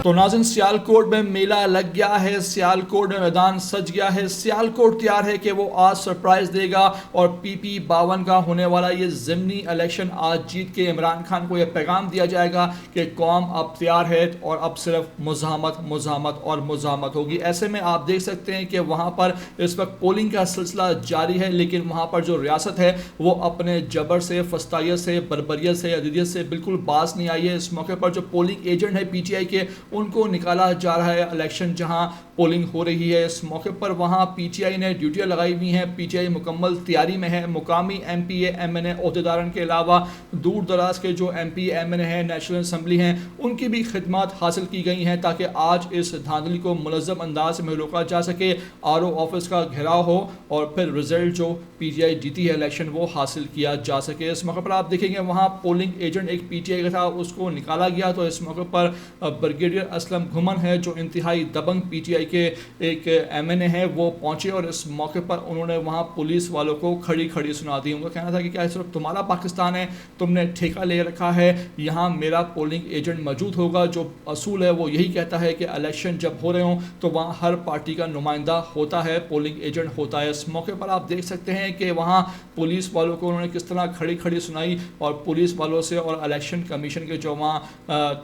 तो नाज़रीन, सियालकोट में मेला लग गया है, सियालकोट में मैदान सज गया है, सियालकोट तैयार है कि वो आज सरप्राइज देगा और PP 52 का होने वाला ये ज़िमनी इलेक्शन आज जीत के इमरान खान को ये पैगाम दिया जाएगा कि कौम अब तैयार है और अब सिर्फ मुज़ाहमत मुज़ाहमत और मुज़ाहमत होगी। ऐसे में आप देख सकते हैं कि वहाँ पर इस वक्त पोलिंग का सिलसिला जारी है, लेकिन वहाँ पर जो रियासत है वो अपने जबर से, फस्तायत से, बर्बरियत से, अदीदियत से बिल्कुल बाज नहीं आई है। इस मौके पर जो पोलिंग एजेंट है PTI के, उनको निकाला जा रहा है। इलेक्शन जहां पोलिंग हो रही है इस मौके पर वहां PTI ने ड्यूटियां लगाई हुई हैं। PTI मुकम्मल तैयारी में है। मुकामी MPA MNA अहदेदारन के अलावा दूर दराज के जो MPA MNA हैं, नेशनल असम्बली हैं, उनकी भी खिदमत हासिल की गई हैं ताकि आज इस धांधली को मुनज़्ज़म अंदाज में रोका जा सके, RO ऑफिस का घेराव हो और फिर रिजल्ट जो PTI जीती है इलेक्शन वो हासिल किया जा सके। इस मौके पर आप देखेंगे वहाँ पोलिंग एजेंट एक PTI का था, उसको निकाला गया। तो इस मौके पर ब्रिगेडियर असलम घुमन है जो इंतहाई दबंग PTI के एक MNA है, वो पहुंचे और इस मौके पर उन्होंने वहां पुलिस वालों को खड़ी खड़ी सुना दी। उनका कहना था कि क्या सिर्फ तुम्हारा पाकिस्तान है, तुमने ठेका ले रखा है, यहाँ मेरा पोलिंग एजेंट मौजूद होगा। जो असूल है वो यही कहता है कि इलेक्शन जब हो रहे हों तो वहाँ हर पार्टी का नुमाइंदा होता है, पोलिंग एजेंट होता है। इस मौके पर आप देख सकते हैं कि वहाँ पुलिस वालों को उन्होंने किस तरह खड़ी खड़ी सुनाई और पुलिस वालों से और इलेक्शन कमीशन के जो वहाँ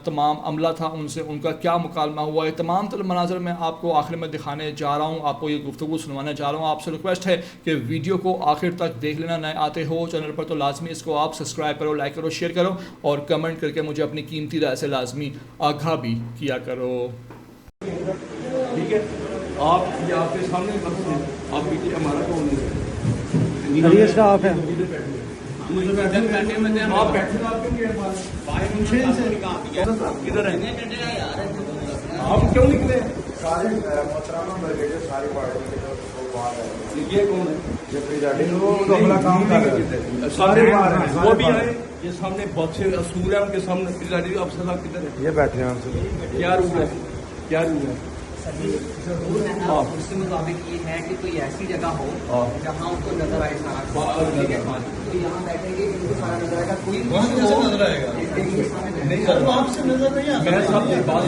तमाम अमला था उनसे उनका क्या मुकालमा हुआ है। तमाम तर मनाजर मैं आपको आखिर में दिखाने जा रहा हूँ, आपको ये गुफ्तगू सुनवाने जा रहा हूँ। आपसे रिक्वेस्ट है कि वीडियो को आखिर तक देख लेना। नए आते हो चैनल पर तो लाजमी इसको आप सब्सक्राइब करो, लाइक करो, शेयर करो और कमेंट करके मुझे अपनी कीमती राय से लाजमी आगाह भी किया करो। ठीक है, आप आपके सामने आप भी हमारा कौन है? स्टाफ है, आप बैठे किधर है? आप क्यों निकले? सारे सारी पार्टी ये कौन है? तो अपना काम कर रहे हैं। सारे वो भी आए। ये सामने बहुत से असूल है, उनके सामने प्रिजाइडिंग अफसर साहब किधर है? ये बैठे हैं हमसे। क्या रूल है? क्या रूल है? उसके मुताबिक ये है कि कोई ऐसी जगह हो जहाँ उनको नजर आए सारा, ठीक है, तो यहाँ बैठेंगे, इनको सारा नजर आएगा। कोई नजर आएगा नहीं, आपसे नजर नहीं आता। मैं सबसे बात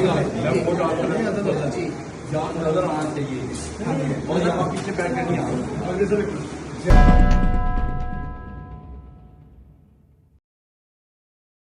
नजर आना चाहिए और यहाँ पीछे बैठ के नहीं आना।